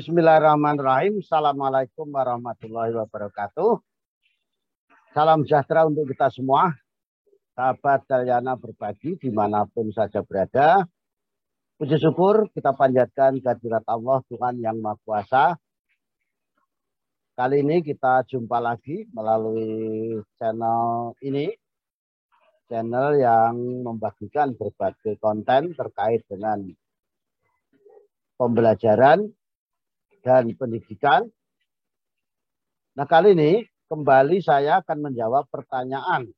Bismillahirrahmanirrahim. Assalamualaikum warahmatullahi wabarakatuh. Salam sejahtera untuk kita semua. Sahabat Dalyana berbagi dimanapun saja berada. Puji syukur kita panjatkan kehadirat Allah Tuhan yang Maha Kuasa. Kali ini kita jumpa lagi melalui channel ini. Channel yang membagikan berbagai konten terkait dengan pembelajaran dan pendidikan. Nah, kali ini kembali saya akan menjawab pertanyaan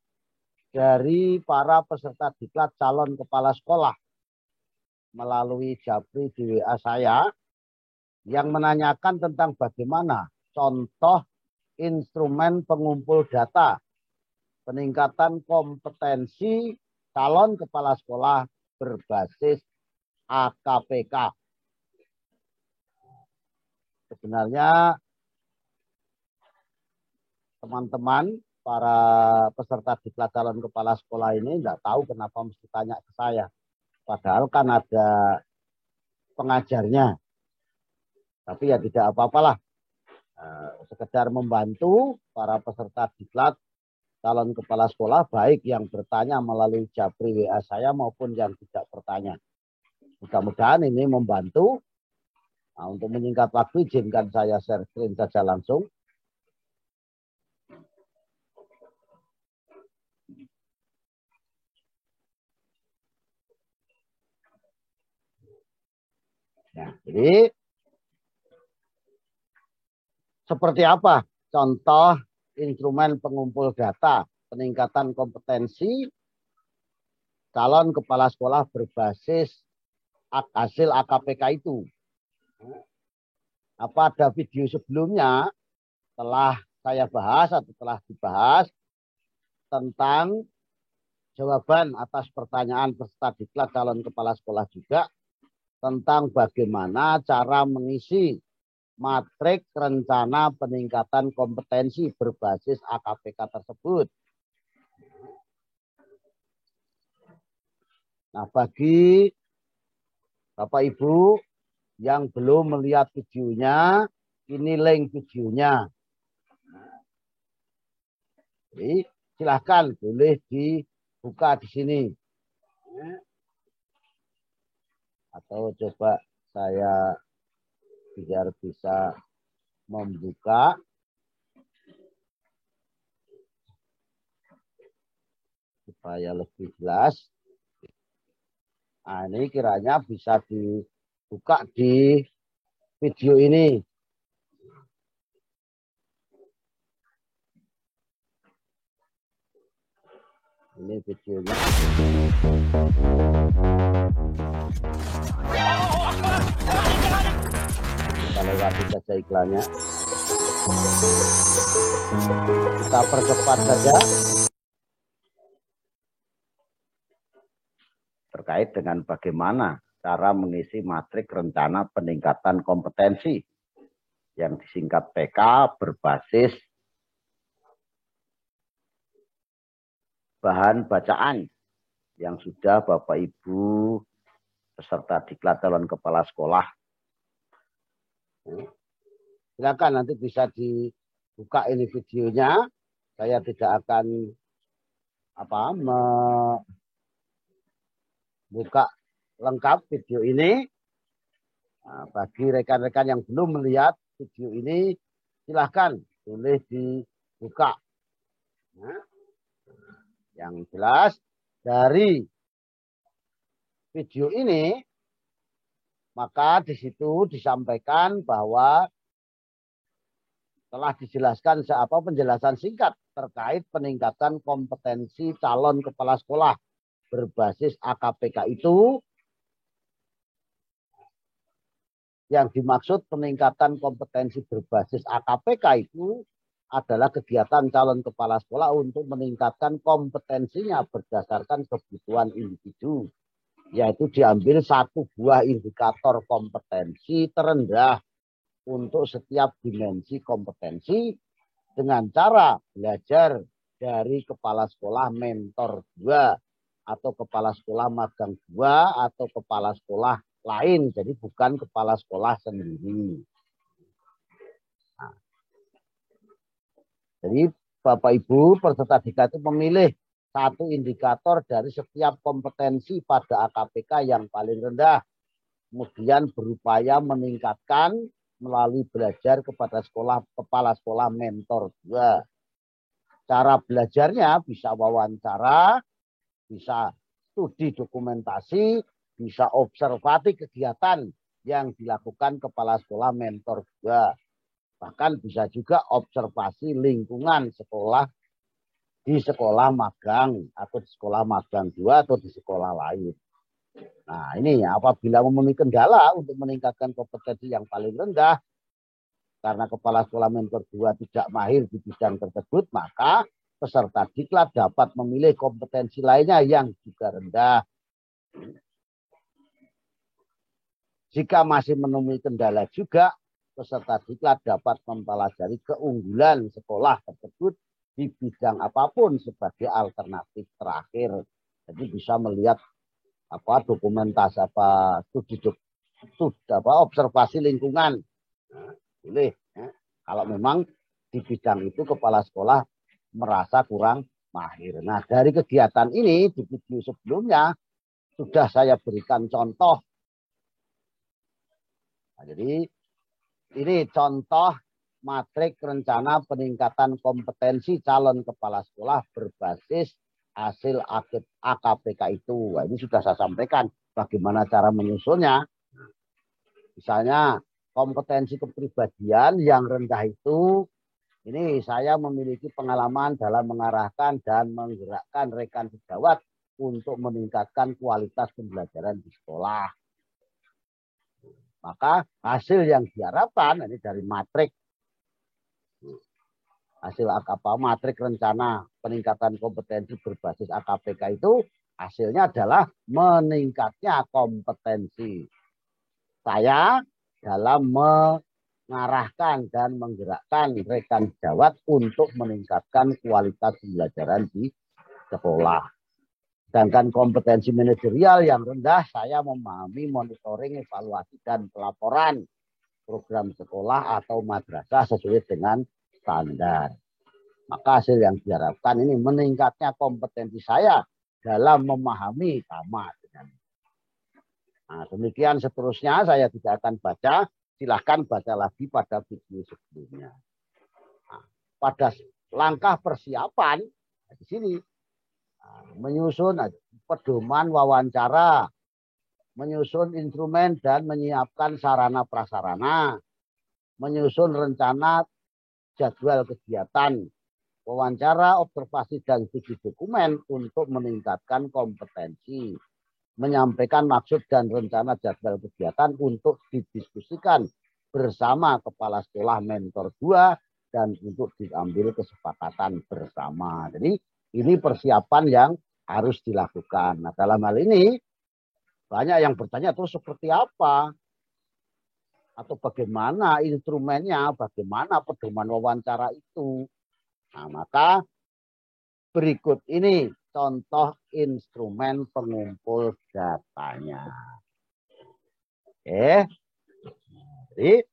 dari para peserta diklat calon kepala sekolah melalui Japri di WA saya yang menanyakan tentang bagaimana contoh instrumen pengumpul data peningkatan kompetensi calon kepala sekolah berbasis AKPK. Sebenarnya teman-teman para peserta diklat calon kepala sekolah ini tidak tahu kenapa mesti tanya ke saya. Padahal kan ada pengajarnya. Tapi ya tidak apa-apalah. Sekedar membantu para peserta diklat calon kepala sekolah baik yang bertanya melalui Japri WA saya maupun yang tidak bertanya. Mudah-mudahan ini membantu. Nah, untuk menyingkat waktu, izinkan saya share screen saja langsung. Nah, jadi seperti apa contoh instrumen pengumpul data peningkatan kompetensi calon kepala sekolah berbasis hasil AKPK itu? Apa ada video sebelumnya telah saya bahas atau telah dibahas tentang jawaban atas pertanyaan peserta diklat calon kepala sekolah juga tentang bagaimana cara mengisi matrik rencana peningkatan kompetensi berbasis AKPK tersebut. Nah, bagi Bapak Ibu yang belum melihat videonya, ini link videonya. Jadi silahkan boleh dibuka di sini. Atau coba saya biar bisa membuka. Supaya lebih jelas. Nah, ini kiranya bisa dibuka di video ini. Ini videonya. Kita lewati saja iklannya. Kita percepat saja. Terkait dengan bagaimana cara mengisi matrik rencana peningkatan kompetensi yang disingkat PK berbasis bahan bacaan yang sudah Bapak Ibu peserta diklat calon kepala sekolah. Silakan nanti bisa dibuka ini videonya. Saya tidak akan buka lengkap video ini. Nah, bagi rekan-rekan yang belum melihat video ini, silahkan boleh dibuka. Nah, yang jelas dari video ini, maka di situ disampaikan bahwa telah dijelaskan penjelasan singkat terkait peningkatan kompetensi calon kepala sekolah berbasis AKPK itu. Yang dimaksud peningkatan kompetensi berbasis AKPK itu adalah kegiatan calon kepala sekolah untuk meningkatkan kompetensinya berdasarkan kebutuhan individu. Yaitu diambil satu buah indikator kompetensi terendah untuk setiap dimensi kompetensi dengan cara belajar dari kepala sekolah mentor 2 atau kepala sekolah magang 2 atau kepala sekolah lain. Jadi bukan kepala sekolah sendiri. Jadi Bapak Ibu peserta diklat itu memilih satu indikator dari setiap kompetensi pada AKPK yang paling rendah. Kemudian berupaya meningkatkan melalui belajar kepada kepala sekolah mentor 2. Cara belajarnya bisa wawancara, bisa studi dokumentasi, bisa observasi kegiatan yang dilakukan kepala sekolah mentor 2. Bahkan bisa juga observasi lingkungan sekolah di sekolah magang atau di sekolah magang 2 atau di sekolah lain. Nah ini apabila memenuhi kendala untuk meningkatkan kompetensi yang paling rendah, karena kepala sekolah mentor 2 tidak mahir di bidang tersebut, maka peserta diklat dapat memilih kompetensi lainnya yang juga rendah. Jika masih menemui kendala juga, peserta diklat dapat mempelajari keunggulan sekolah tersebut di bidang apapun sebagai alternatif terakhir. Jadi bisa melihat dokumentasi studi observasi lingkungan. Boleh. Ya. Kalau memang di bidang itu kepala sekolah merasa kurang mahir. Nah, dari kegiatan ini di video sebelumnya sudah saya berikan contoh. Nah, jadi ini contoh matrik rencana peningkatan kompetensi calon kepala sekolah berbasis hasil AKPK itu. Nah, ini sudah saya sampaikan bagaimana cara menyusunnya. Misalnya kompetensi kepribadian yang rendah itu, ini saya memiliki pengalaman dalam mengarahkan dan menggerakkan rekan sejawat untuk meningkatkan kualitas pembelajaran di sekolah. Maka hasil yang diharapkan ini dari matrik. Hasil matrik rencana peningkatan kompetensi berbasis AKPK itu hasilnya adalah meningkatnya kompetensi saya dalam mengarahkan dan menggerakkan rekan sejawat untuk meningkatkan kualitas pembelajaran di sekolah. Sedangkan kompetensi manajerial yang rendah, saya memahami monitoring, evaluasi, dan pelaporan program sekolah atau madrasah sesuai dengan standar. Maka hasil yang diharapkan ini meningkatnya kompetensi saya dalam memahami sama dengan. Nah, demikian seterusnya saya tidak akan baca. Silahkan baca lagi pada video sebelumnya. Nah, pada langkah persiapan di sini menyusun pedoman wawancara, menyusun instrumen dan menyiapkan sarana prasarana, menyusun rencana jadwal kegiatan, wawancara, observasi dan studi dokumen untuk meningkatkan kompetensi, menyampaikan maksud dan rencana jadwal kegiatan untuk didiskusikan bersama kepala sekolah mentor 2 dan untuk diambil kesepakatan bersama. Jadi ini persiapan yang harus dilakukan. Nah, dalam hal ini banyak yang bertanya terus seperti apa atau bagaimana instrumennya, bagaimana pedoman wawancara itu. Nah, maka berikut ini contoh instrumen pengumpul datanya. Oke. Jadi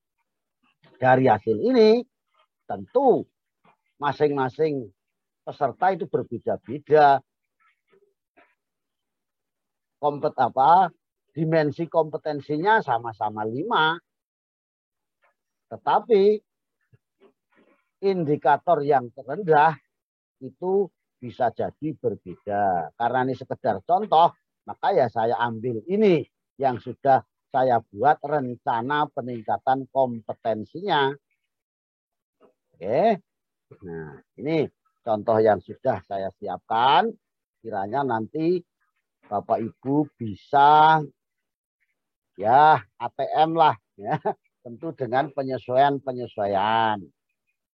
dari hasil ini tentu masing-masing peserta itu berbeda-beda. Dimensi kompetensinya sama-sama 5. Tetapi indikator yang terendah itu bisa jadi berbeda. Karena ini sekedar contoh, maka ya saya ambil ini yang sudah saya buat rencana peningkatan kompetensinya. Oke. Nah, ini contoh yang sudah saya siapkan. Kiranya nanti Bapak Ibu bisa ya ATM lah ya, tentu dengan penyesuaian.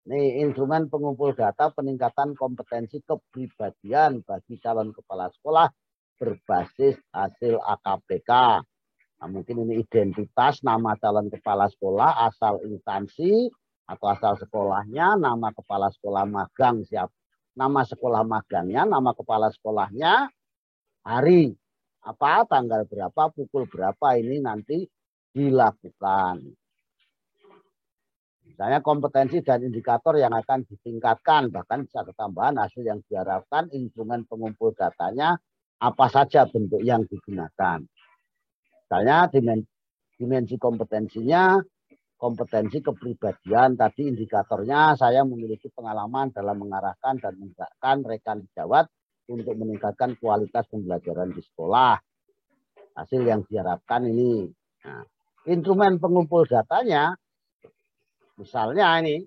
Ini instrumen pengumpul data peningkatan kompetensi kepribadian bagi calon kepala sekolah berbasis hasil AKPK. Nah, mungkin ini identitas, nama calon kepala sekolah, asal instansi atau asal sekolahnya, nama kepala sekolah magang, nama sekolah magangnya, nama kepala sekolahnya, hari apa, tanggal berapa, pukul berapa ini nanti dilakukan. Misalnya kompetensi dan indikator yang akan ditingkatkan, bahkan bisa ketambahan hasil yang diharapkan, instrumen pengumpul datanya, apa saja bentuk yang digunakan. Misalnya dimensi kompetensinya, kompetensi kepribadian, tadi indikatornya saya memiliki pengalaman dalam mengarahkan dan menggerakkan rekan sejawat untuk meningkatkan kualitas pembelajaran di sekolah. Hasil yang diharapkan ini. Nah, instrumen pengumpul datanya, misalnya ini,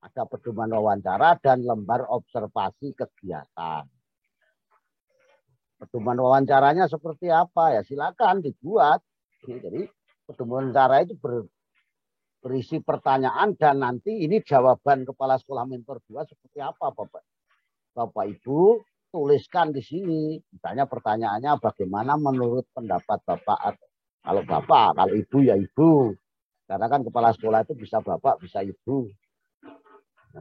ada pedoman wawancara dan lembar observasi kegiatan. Pedoman wawancaranya seperti apa? Ya silakan dibuat. Jadi pedoman wawancara itu berisi pertanyaan dan nanti ini jawaban kepala sekolah mentor 2 seperti apa, Bapak Ibu tuliskan di sini. Misalnya pertanyaannya bagaimana menurut pendapat Bapak. Kalau Bapak, kalau Ibu ya Ibu. Karena kan kepala sekolah itu bisa Bapak, bisa Ibu.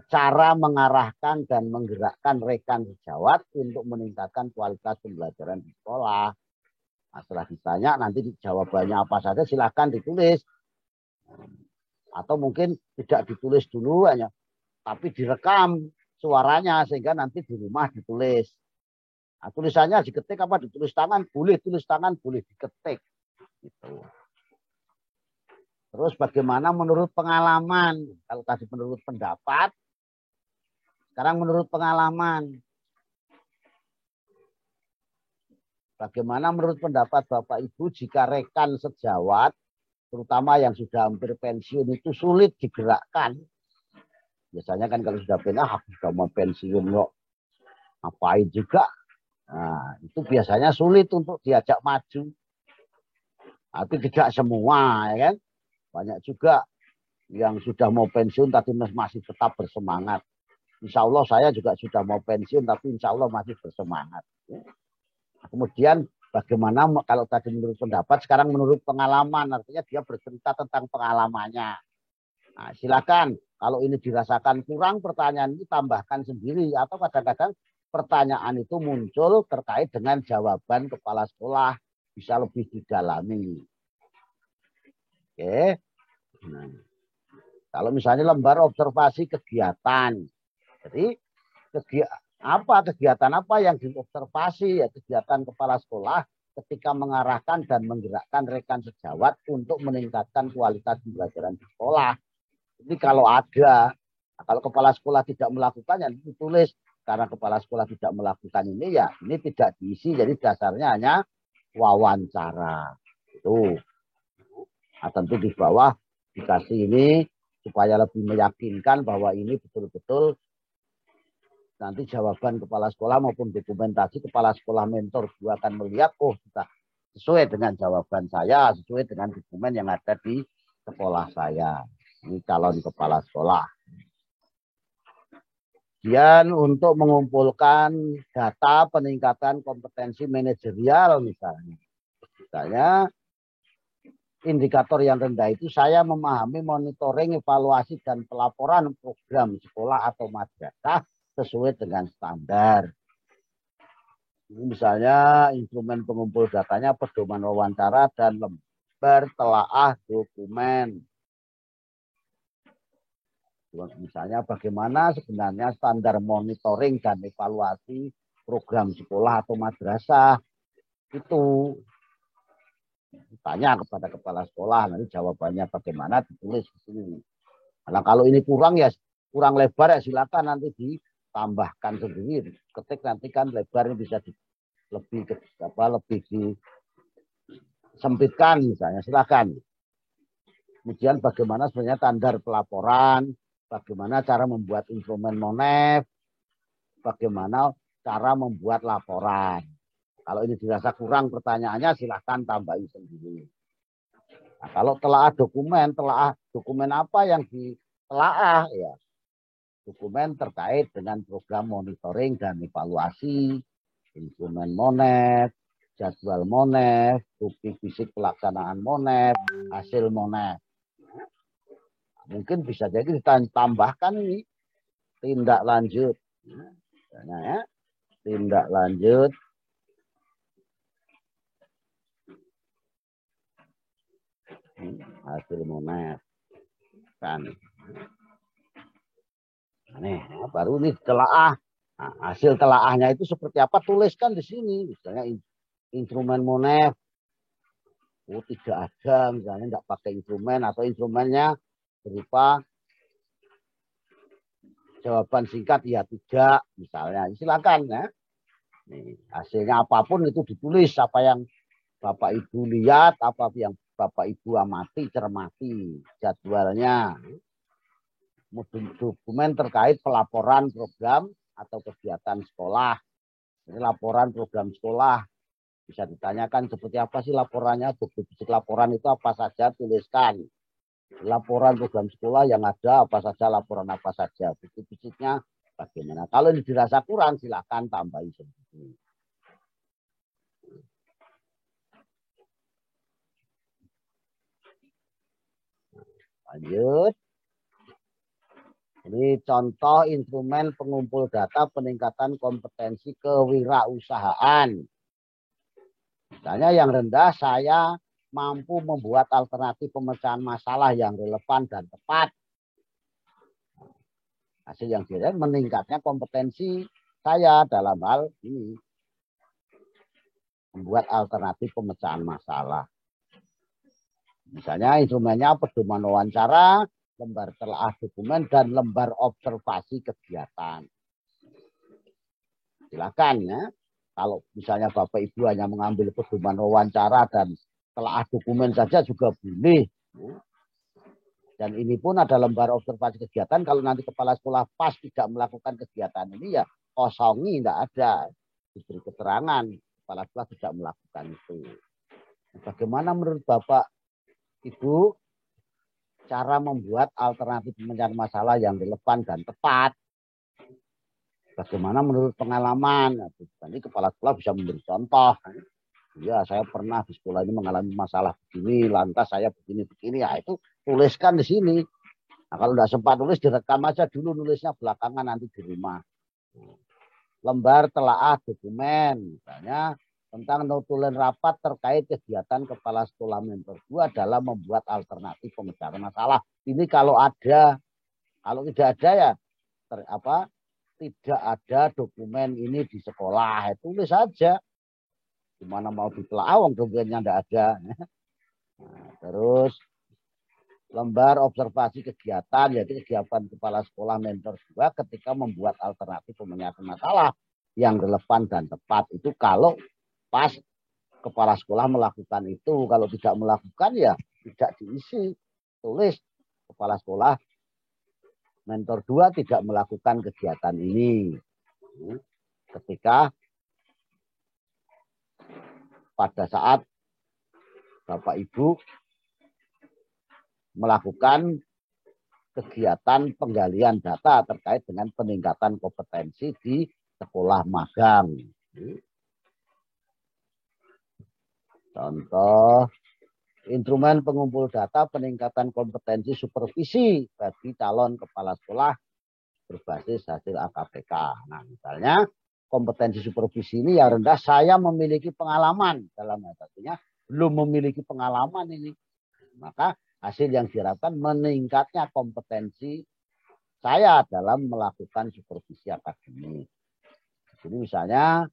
Cara mengarahkan dan menggerakkan rekan sejawat untuk meningkatkan kualitas pembelajaran di sekolah. Nah, setelah ditanya nanti jawabannya apa saja silakan ditulis. Atau mungkin tidak ditulis dulu hanya, tapi direkam suaranya sehingga nanti di rumah ditulis. Nah, tulisannya diketik apa ditulis tangan? Boleh tulis tangan, boleh diketik. Gitu. Terus bagaimana menurut pengalaman? Kalau tadi menurut pendapat, sekarang menurut pengalaman. Bagaimana menurut pendapat Bapak Ibu jika rekan sejawat, terutama yang sudah hampir pensiun itu sulit digerakkan? Biasanya kan kalau sudah pensiun, sudah mau pensiun kok, ngapain juga? Nah, itu biasanya sulit untuk diajak maju. Tapi tidak semua, ya kan? Banyak juga yang sudah mau pensiun tapi masih tetap bersemangat. Insya Allah saya juga sudah mau pensiun tapi insya Allah masih bersemangat. Kemudian bagaimana kalau tadi menurut pendapat, sekarang menurut pengalaman, artinya dia bercerita tentang pengalamannya. Nah, silakan kalau ini dirasakan kurang pertanyaan ini tambahkan sendiri atau kadang-kadang pertanyaan itu muncul terkait dengan jawaban kepala sekolah bisa lebih didalami. Oke. Nah, kalau misalnya lembar observasi kegiatan, jadi kegiatan apa yang diobservasi? Ya kegiatan kepala sekolah ketika mengarahkan dan menggerakkan rekan sejawat untuk meningkatkan kualitas pembelajaran di sekolah. Jadi kalau ada, kalau kepala sekolah tidak melakukannya ditulis karena kepala sekolah tidak melakukan ini ya ini tidak diisi. Jadi dasarnya hanya wawancara. Itu. Nah, tentu di bawah dikasih ini supaya lebih meyakinkan bahwa ini betul-betul nanti jawaban kepala sekolah maupun dokumentasi kepala sekolah mentor 2 akan melihat, oh sudah sesuai dengan jawaban saya, sesuai dengan dokumen yang ada di sekolah saya. Ini calon kepala sekolah. Kemudian untuk mengumpulkan data peningkatan kompetensi manajerial misalnya. Misalnya indikator yang rendah itu saya memahami monitoring, evaluasi, dan pelaporan program sekolah atau madrasah sesuai dengan standar. Ini misalnya instrumen pengumpul datanya pedoman wawancara dan lembar telaah dokumen. Misalnya bagaimana sebenarnya standar monitoring dan evaluasi program sekolah atau madrasah itu. Tanya kepada kepala sekolah, nanti jawabannya bagaimana ditulis di sini. Nah, kalau ini kurang ya kurang lebar ya silakan nanti ditambahkan sendiri. Ketik nanti kan lebar bisa lebih disempitkan misalnya silakan. Kemudian bagaimana sebenarnya standar pelaporan, bagaimana cara membuat instrumen monef, bagaimana cara membuat laporan. Kalau ini dirasa kurang pertanyaannya silahkan tambahin sendiri. Nah, kalau telaah dokumen apa yang ditelaah ya? Dokumen terkait dengan program monitoring dan evaluasi, instrumen monef, jadwal monef, bukti fisik pelaksanaan monef, hasil monef. Mungkin bisa jadi ditambahkan ini tindak lanjut. Ya, tindak lanjut hasil monef kan Nih, baru ini telaah. Nah, hasil telaahnya itu seperti apa? Tuliskan di sini. Misalnya instrumen Monef. Oh, tidak ada. Misalnya tidak pakai instrumen atau instrumennya berupa jawaban singkat ya tidak. Misalnya silakan ya. Nih, hasilnya apapun itu ditulis. Apa yang Bapak Ibu lihat, apa yang Bapak Ibu amati, cermati jadwalnya. Dokumen terkait pelaporan program atau kegiatan sekolah. Ini laporan program sekolah. Bisa ditanyakan seperti apa sih laporannya, bukti fisik laporan itu apa saja, tuliskan. Laporan program sekolah yang ada apa saja, laporan apa saja, bukti fisiknya bagaimana. Kalau ini dirasa kurang, silakan tambahi sendiri. Lanjut. Ini contoh instrumen pengumpul data peningkatan kompetensi kewirausahaan. Misalnya yang rendah, saya mampu membuat alternatif pemecahan masalah yang relevan dan tepat. Hasil yang dilihat meningkatnya kompetensi saya dalam hal ini. Membuat alternatif pemecahan masalah. Misalnya instrumennya pedoman wawancara, lembar telaah dokumen, dan lembar observasi kegiatan. Silakan ya. Kalau misalnya Bapak Ibu hanya mengambil pedoman wawancara dan telaah dokumen saja juga boleh. Dan ini pun ada lembar observasi kegiatan. Kalau nanti kepala sekolah pas tidak melakukan kegiatan ini ya kosongi, tidak ada. Diberi keterangan kepala sekolah tidak melakukan itu. Bagaimana menurut Bapak Ibu cara membuat alternatif pemecahan masalah yang relevan dan tepat? Bagaimana menurut pengalaman? Nanti kepala sekolah bisa memberi contoh. Ya, saya pernah di sekolah ini mengalami masalah begini, lantas saya begini-begini. Ya, itu tuliskan di sini. Nah, kalau tidak sempat tulis, direkam aja dulu, nulisnya belakangan nanti di rumah. Lembar telaah dokumen, misalnya tentang notulen rapat terkait kegiatan kepala sekolah mentor 2 dalam membuat alternatif pemecahan masalah. Ini kalau ada, kalau tidak ada ya tidak ada dokumen ini di sekolah, tulis saja. Gimana mau ditelaah, dokumennya tidak ada. Nah, terus lembar observasi kegiatan, yaitu kegiatan kepala sekolah mentor 2 ketika membuat alternatif pemecahan masalah yang relevan dan tepat. Itu kalau pas kepala sekolah melakukan itu. Kalau tidak melakukan ya tidak diisi. Tulis kepala sekolah mentor 2 tidak melakukan kegiatan ini. Ketika pada saat Bapak Ibu melakukan kegiatan penggalian data terkait dengan peningkatan kompetensi di sekolah magang. Contoh, instrumen pengumpul data peningkatan kompetensi supervisi bagi calon kepala sekolah berbasis hasil AKPK. Nah, misalnya kompetensi supervisi ini yang rendah, saya memiliki pengalaman. Dalam artinya belum memiliki pengalaman ini. Maka hasil yang diharapkan meningkatnya kompetensi saya dalam melakukan supervisi akademik. Jadi misalnya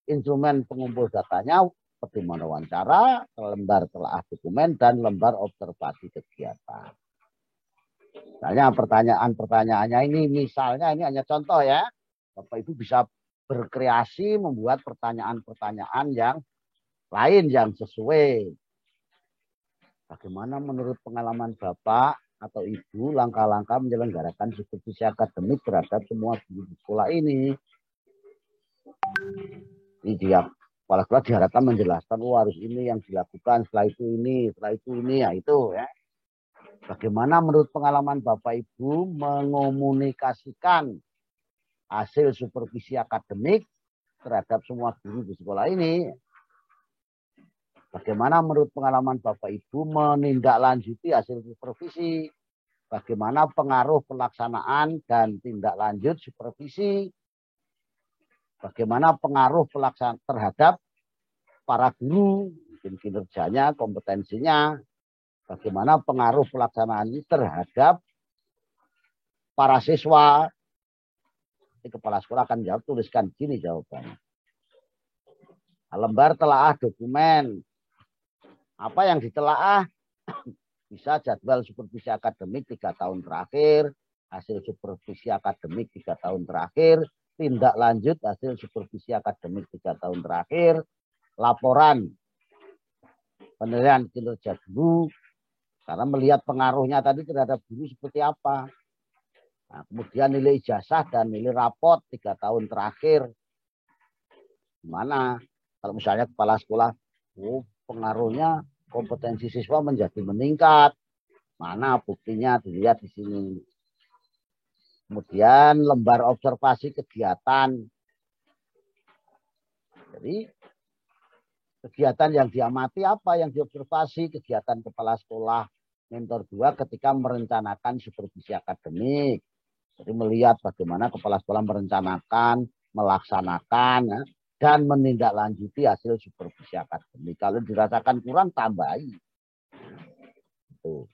instrumen pengumpul datanya pedoman wawancara, lembar telaah dokumen, dan lembar observasi kegiatan. Misalnya pertanyaannya ini, misalnya ini hanya contoh ya. Bapak Ibu bisa berkreasi membuat pertanyaan-pertanyaan yang lain yang sesuai. Bagaimana menurut pengalaman Bapak atau Ibu langkah-langkah menyelenggarakan supervisi akademik terhadap semua guru di sekolah ini? Ini dia. Kepala sekolah diharapkan menjelaskan, harus ini yang dilakukan, setelah itu ini, ya itu ya. Bagaimana menurut pengalaman Bapak Ibu mengomunikasikan hasil supervisi akademik terhadap semua guru di sekolah ini? Bagaimana menurut pengalaman Bapak Ibu menindaklanjuti hasil supervisi? Bagaimana pengaruh pelaksanaan dan tindak lanjut supervisi? Bagaimana pengaruh pelaksanaan terhadap para guru, mungkin kinerjanya, kompetensinya, Bagaimana pengaruh pelaksanaan ini terhadap para siswa. Kepala sekolah akan jawab, tuliskan gini jawabannya. Lembar telaah dokumen. Apa yang ditelaah? Bisa jadwal supervisi akademik 3 tahun terakhir, hasil supervisi akademik 3 tahun terakhir, tindak lanjut hasil supervisi akademik 3 tahun terakhir, laporan penilaian kinerja guru, karena melihat pengaruhnya tadi terhadap guru seperti apa. Nah, kemudian nilai ijazah dan nilai rapot 3 tahun terakhir. Gimana? Kalau misalnya kepala sekolah, pengaruhnya kompetensi siswa menjadi meningkat. Mana buktinya dilihat di sini. Kemudian lembar observasi kegiatan. Jadi kegiatan yang diamati apa? Yang diobservasi kegiatan kepala sekolah mentor 2 ketika merencanakan supervisi akademik. Jadi melihat bagaimana kepala sekolah merencanakan, melaksanakan, ya, dan menindaklanjuti hasil supervisi akademik. Kalau dirasakan kurang, tambahi. Itu.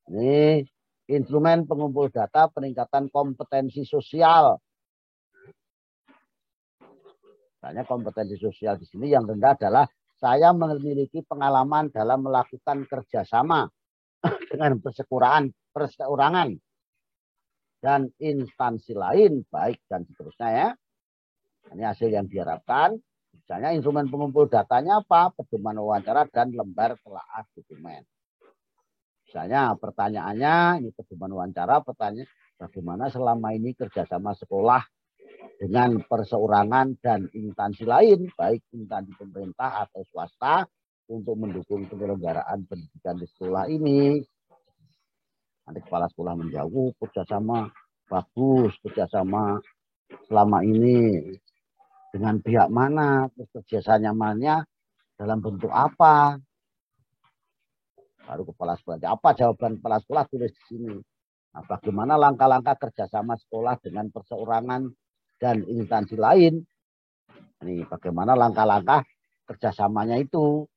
Ini instrumen pengumpul data peningkatan kompetensi sosial. Misalnya kompetensi sosial di sini yang rendah adalah saya memiliki pengalaman dalam melakukan kerjasama dengan perseorangan dan instansi lain, baik dan seterusnya ya. Ini hasil yang diharapkan. Misalnya instrumen pengumpul datanya apa? Pedoman wawancara dan lembar telaah dokumen. Misalnya pertanyaannya, ini pedoman wawancara, pertanyaan bagaimana selama ini kerjasama sekolah dengan perseorangan dan instansi lain, baik instansi pemerintah atau swasta, untuk mendukung penyelenggaraan pendidikan di sekolah ini. Nanti kepala sekolah menjawab, kerjasama bagus, kerjasama selama ini dengan pihak mana, terus kerjasamanya dalam bentuk apa. Baru kepala sekolah, apa jawaban kepala sekolah tulis di sini. Nah, bagaimana langkah-langkah kerjasama sekolah dengan perseorangan dan instansi lain. Ini bagaimana langkah-langkah kerjasamanya itu,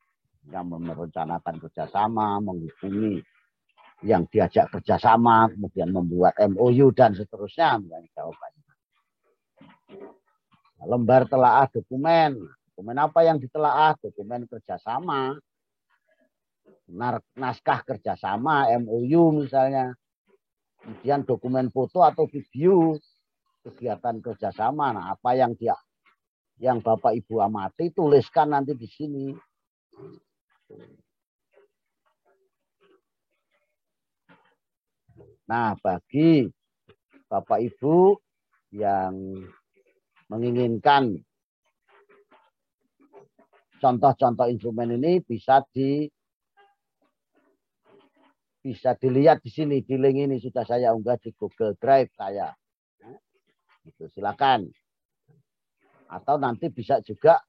yang merencanakan kerjasama, menghubungi yang diajak kerjasama, kemudian membuat MOU dan seterusnya. Jawabannya. Lembar telaah dokumen. Dokumen apa yang ditelaah? Dokumen kerjasama, naskah kerjasama, MOU misalnya. Kemudian dokumen foto atau video kegiatan kerjasama. Nah, apa yang Bapak Ibu amati, tuliskan nanti di sini. Nah, bagi Bapak Ibu yang menginginkan contoh-contoh instrumen ini bisa dilihat di sini, di link ini sudah saya unggah di Google Drive saya. Itu silakan. Atau nanti bisa juga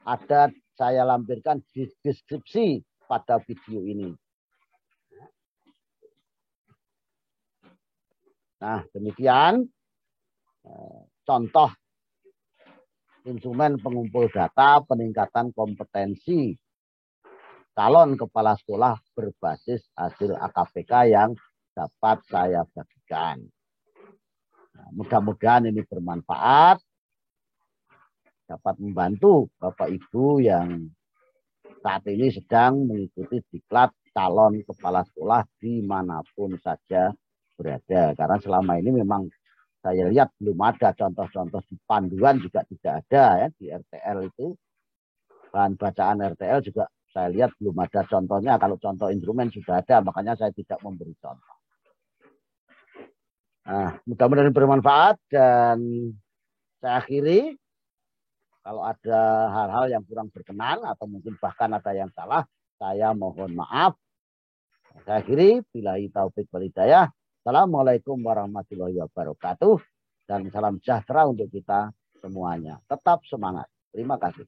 ada saya lampirkan di deskripsi pada video ini. Nah, demikian contoh instrumen pengumpul data peningkatan kompetensi calon kepala sekolah berbasis hasil AKPK yang dapat saya bagikan. Nah, mudah-mudahan ini bermanfaat, dapat membantu Bapak Ibu yang saat ini sedang mengikuti diklat calon kepala sekolah dimanapun saja berada. Karena selama ini memang saya lihat belum ada contoh-contoh di panduan juga tidak ada ya, di RTL itu. Bahan bacaan RTL juga saya lihat belum ada contohnya. Kalau contoh instrumen sudah ada, makanya saya tidak memberi contoh. Nah, mudah-mudahan bermanfaat dan saya akhiri. Kalau ada hal-hal yang kurang berkenan atau mungkin bahkan ada yang salah, saya mohon maaf. Saya akhiri, billahi taufik wal hidayah. Assalamualaikum warahmatullahi wabarakatuh. Dan salam sejahtera untuk kita semuanya. Tetap semangat. Terima kasih.